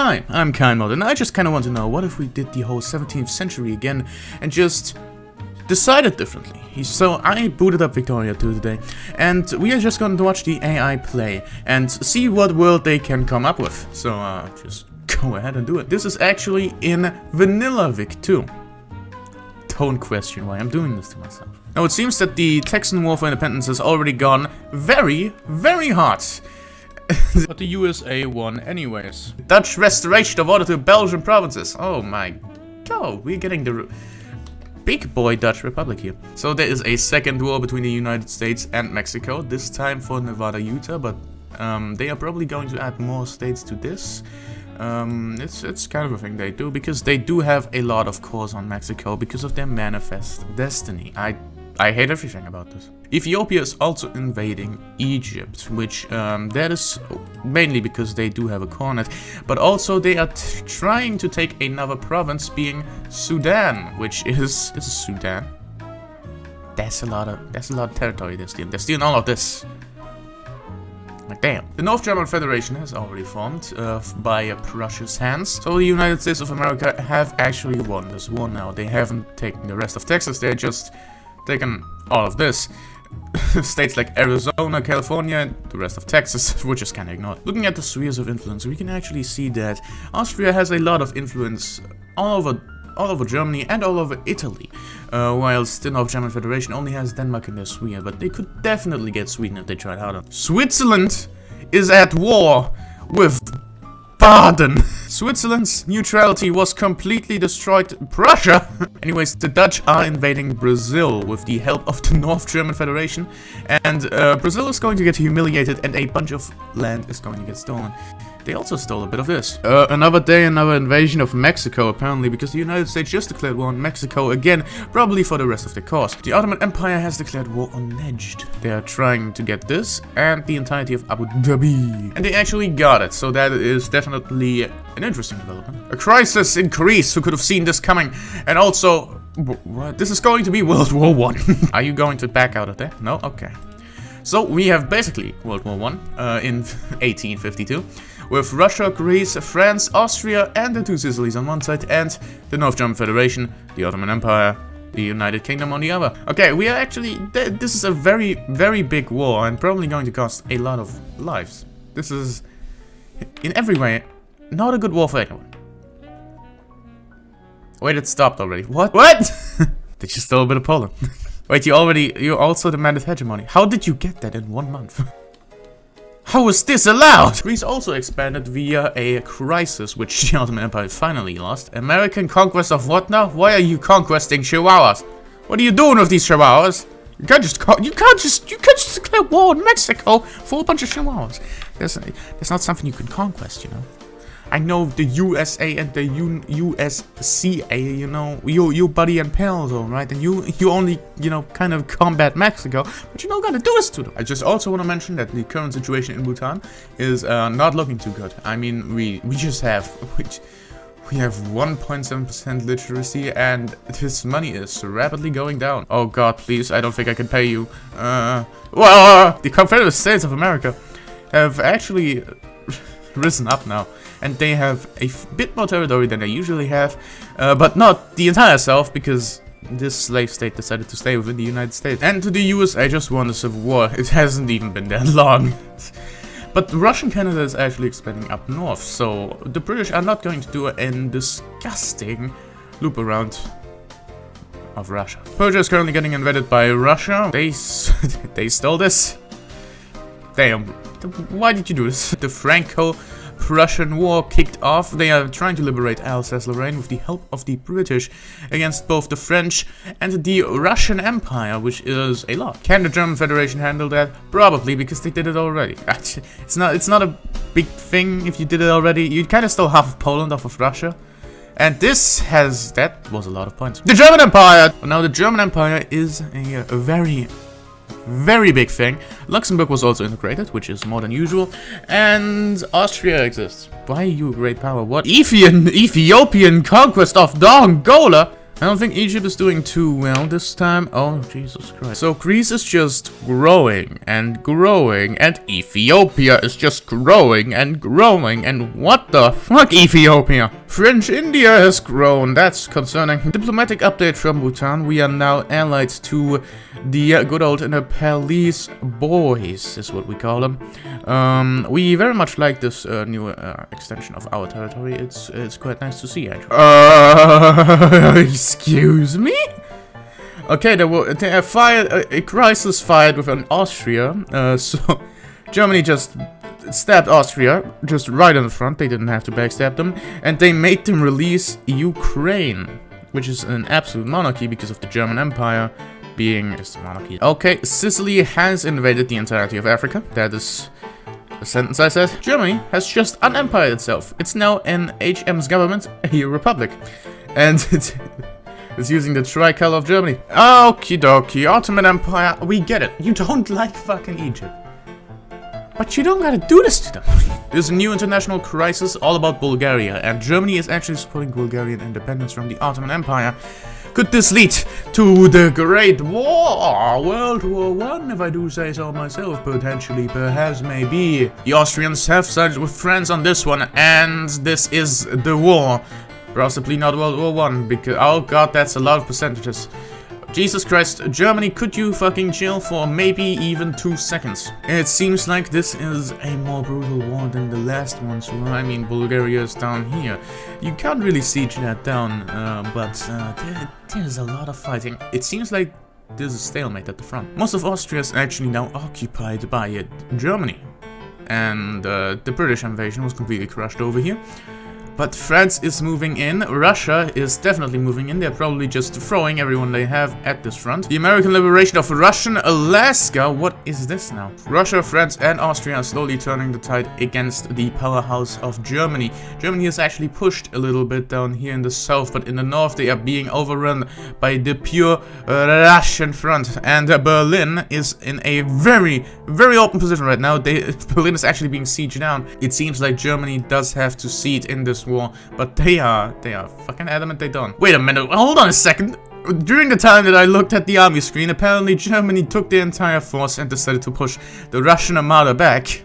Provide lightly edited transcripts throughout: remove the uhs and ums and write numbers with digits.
Hi, I'm Kind Mod, and I just kinda want to know, what if we did the whole 17th century again and just decided differently? So I booted up Victoria 2 today, and we are just going to watch the AI play and see what world they can come up with. So just go ahead and do it. This is actually in vanilla Vic2. Don't question why I'm doing this to myself. Now it seems that the Texan War for Independence has already gone very, very hot. But the USA won anyways. Dutch restoration of order to Belgian provinces. Oh my god, we're getting the big boy Dutch Republic here. So there is a second war between the United States and Mexico, this time for Nevada, Utah, but they are probably going to add more states to this. It's kind of a thing they do, because they do have a lot of cores on Mexico because of their manifest destiny. I hate everything about this. Ethiopia is also invading Egypt, which that is mainly because they do have a core on it, but also they are trying to take another province, being Sudan, which is Sudan. That's a lot of territory they're stealing. They're stealing all of this. Like damn. The North German Federation has already formed by Prussia's hands. So the United States of America have actually won this war now. They haven't taken the rest of Texas. They're just taken all of this. States like Arizona, California, and the rest of Texas, which is kind of ignored. Looking at the spheres of influence, we can actually see that Austria has a lot of influence all over Germany and all over Italy, whilst the North German Federation only has Denmark in their sphere, but they could definitely get Sweden if they tried harder. Switzerland is at war with Baden. Switzerland's neutrality was completely destroyed. Prussia! Anyways, the Dutch are invading Brazil with the help of the North German Federation, and Brazil is going to get humiliated and a bunch of land is going to get stolen. They also stole a bit of this. Another day, another invasion of Mexico, apparently, because the United States just declared war on Mexico again, probably for the rest of the cause. The Ottoman Empire has declared war on Najd. They are trying to get this and the entirety of Abu Dhabi. And they actually got it, so that is definitely an interesting development. A crisis in Greece, who could have seen this coming? And also, what? This is going to be World War I. Are you going to back out of there? No? Okay. So we have basically World War I in 1852. With Russia, Greece, France, Austria, and the two Sicilies on one side, and the North German Federation, the Ottoman Empire, the United Kingdom on the other. Okay, we are actually... This is a very, very big war, and probably going to cost a lot of lives. This is, in every way, not a good war for anyone. Wait, it stopped already. What? What? They just stole a bit of Poland. Wait, you also demanded hegemony. How did you get that in 1 month? How is this allowed? Greece also expanded via a crisis, which the Ottoman Empire finally lost. American conquest of what now? Why are you conquesting Chihuahuas? What are you doing with these Chihuahuas? You can't just declare war on Mexico for a bunch of Chihuahuas. That's not something you can conquest, you know. I know the USA and the USCA, you know, you buddy and pals, alright, and you only, you know, kind of combat Mexico, but you don't gotta do this to them. I just also want to mention that the current situation in Bhutan is not looking too good. I mean, we have 1.7% literacy, and this money is rapidly going down. Oh god, please, I don't think I can pay you. Well, the Confederate States of America have actually risen up now, and they have a bit more territory than they usually have, but not the entire South, because this slave state decided to stay within the United States. And the USA just won the Civil War. It hasn't even been that long. But Russian Canada is actually expanding up north, so the British are not going to do a disgusting loop around of Russia. Persia is currently getting invaded by Russia. They stole this. Damn. Why did you do this? The Franco-Prussian War kicked off. They are trying to liberate Alsace-Lorraine with the help of the British against both the French and the Russian Empire, which is a lot. Can the German Federation handle that? Probably, because they did it already. It's not a big thing if you did it already. You kind of stole half of Poland off of Russia. And that was a lot of points. The German Empire! Now the German Empire is a very big thing. Luxembourg was also integrated, which is more than usual, and Austria exists. Why are you a great power? What? Ethiopian conquest of Dongola? I don't think Egypt is doing too well this time. Oh, Jesus Christ. So Greece is just growing, and Ethiopia is just growing, and what the fuck, Ethiopia? French India has grown, that's concerning. Diplomatic update from Bhutan. We are now allied to the good old Nepalese boys, is what we call them. We very much like this new extension of our territory. It's quite nice to see, actually. Excuse me? Okay, they fired a crisis fired with an Austria. So Germany just stabbed Austria just right in the front. They didn't have to backstab them, and they made them release Ukraine, which is an absolute monarchy because of the German Empire being just a monarchy. Okay, Sicily has invaded the entirety of Africa. That is a sentence I said. Germany has just unempired itself. It's now an HM's government, a republic, and it's using the tricolor of Germany. Okie dokie, Ottoman Empire, we get it. You don't like fucking Egypt, but you don't gotta do this to them. There's a new international crisis all about Bulgaria, and Germany is actually supporting Bulgarian independence from the Ottoman Empire. Could this lead to the Great War? World War I, if I do say so myself, potentially, perhaps, maybe. The Austrians have sided with France on this one, and this is the war. Possibly not World War I, because, oh god, that's a lot of percentages. Jesus Christ, Germany, could you fucking chill for maybe even 2 seconds? It seems like this is a more brutal war than the last one, so I mean, Bulgaria is down here. You can't really siege that down, but there's a lot of fighting. It seems like there's a stalemate at the front. Most of Austria is actually now occupied by Germany, and the British invasion was completely crushed over here. But France is moving in, Russia is definitely moving in, they're probably just throwing everyone they have at this front. The American liberation of Russian Alaska, what is this now? Russia, France and Austria are slowly turning the tide against the powerhouse of Germany. Germany is actually pushed a little bit down here in the south, but in the north they are being overrun by the pure Russian front. And Berlin is in a very, very open position right now. Berlin is actually being sieged down. It seems like Germany does have to cede in this war, but they are fucking adamant they don't. Wait a minute, hold on a second. During the time that I looked at the army screen, apparently Germany took their entire force and decided to push the Russian armada back.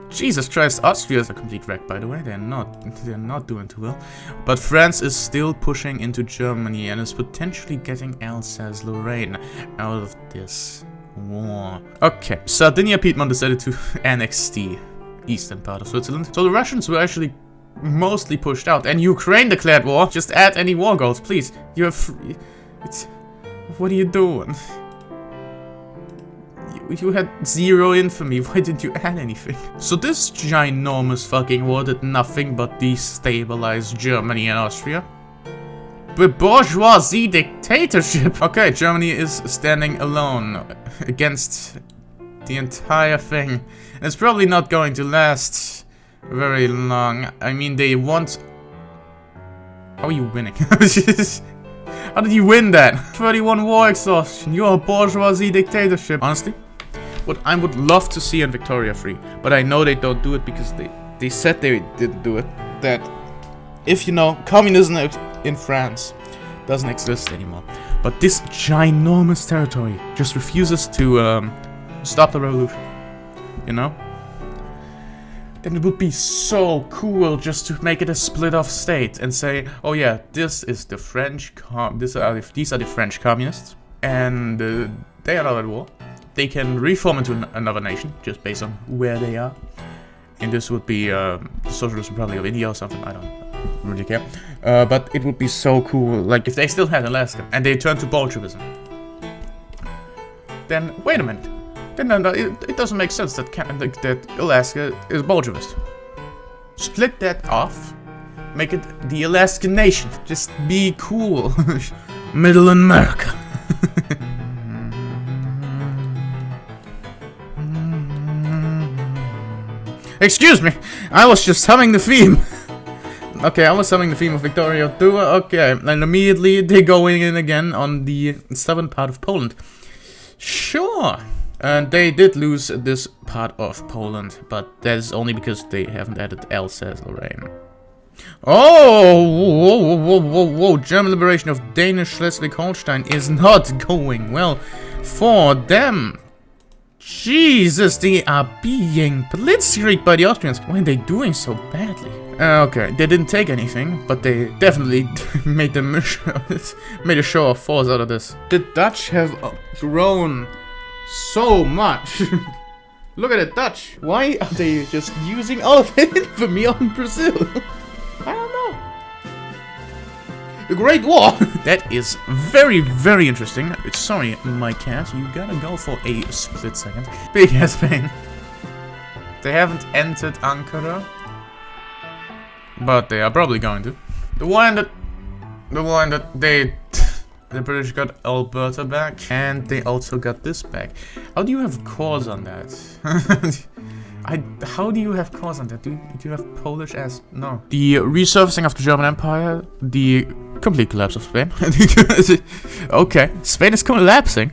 Jesus Christ, Austria is a complete wreck, by the way. They're not doing too well. But France is still pushing into Germany and is potentially getting Alsace-Lorraine out of this war. Okay, Sardinia-Piedmont decided to annex the eastern part of Switzerland. So the Russians were actually mostly pushed out, and Ukraine declared war. Just add any war goals, please. You have what are you doing? You had 0 infamy. Why did you add anything? So this ginormous fucking war did nothing but destabilize Germany and Austria. The bourgeoisie dictatorship. Okay, Germany is standing alone against the entire thing. And it's probably not going to last very long. I mean, they want... How are you winning? How did you win that? 31 war exhaustion. You're a bourgeoisie dictatorship. Honestly, what I would love to see in Victoria 3, but I know they don't do it because they said they didn't do it, that if you know, communism in France doesn't exist anymore. But this ginormous territory just refuses to stop the revolution. You know? Then it would be so cool just to make it a split-off state and say, oh yeah, this is the French these are the French communists, and they are not at war. They can reform into another nation just based on where they are, and this would be the Socialist Republic of India or something. I don't really care, but it would be so cool. Like if they still had Alaska and they turned to Bolshevism, then wait a minute. Then it doesn't make sense that Alaska is Bolshevist. Split that off, make it the Alaskan nation. Just be cool. Middle America. Excuse me, I was just humming the theme. Okay, I was humming the theme of Victoria 2. Okay, and immediately they go in again on the southern part of Poland. Sure. And they did lose this part of Poland, but that is only because they haven't added Alsace-Lorraine. Oh, whoa, whoa, whoa, whoa. German liberation of Danish Schleswig-Holstein is not going well for them. Jesus, they are being blitzkrieged by the Austrians. Why are they doing so badly? Okay, they didn't take anything, but they definitely made a show of force out of this. The Dutch have grown so much. Look at the Dutch. Why are they just using all of their infamy on Brazil? I don't know. The Great War. That is very, very interesting. Sorry, my cat. You gotta go for a split second. Big ass pain. They haven't entered Ankara, but they are probably going to. The one that the British got Alberta back, and they also got this back. How do you have cores on that? How do you have cores on that? Do you have Polish as? No. The resurfacing of the German Empire, the complete collapse of Spain. Okay, Spain is collapsing.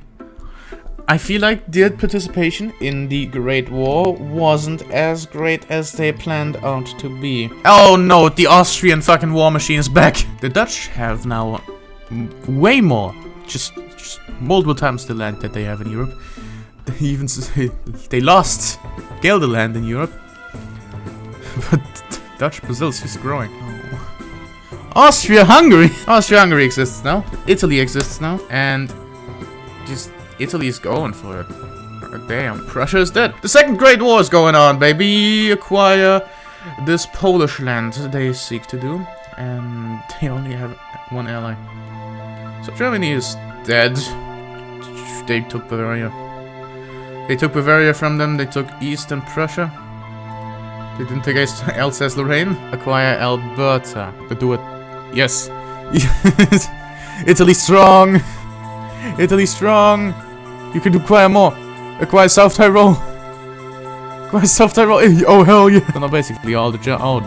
I feel like their participation in the Great War wasn't as great as they planned out to be. Oh no, the Austrian fucking war machine is back. The Dutch have now way more, just multiple times the land that they have in Europe. They lost Gelderland in Europe, but Dutch Brazil's just growing. Austria-Hungary exists now. Italy exists now, and just Italy's going for it. Damn, Prussia is dead. The Second Great War is going on, baby. Acquire this Polish land they seek to do, and they only have one ally. So Germany is dead. They took Bavaria. They took Bavaria from them. They took Eastern Prussia. They didn't take Alsace-Lorraine. Acquire Alberta. But do it. Yes. Italy strong. Italy strong. You can acquire more. Acquire South Tyrol. Acquire South Tyrol. Oh hell yeah. So now basically all the Oh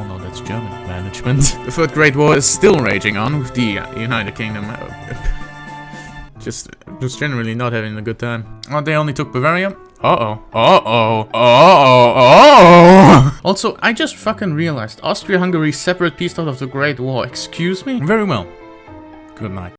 no, that's German management. The Third Great War is still raging on with the United Kingdom. Just generally not having a good time. Oh, they only took Bavaria. Also, I just fucking realized Austria-Hungary separate peace out of the Great War. Excuse me? Very well. Good night.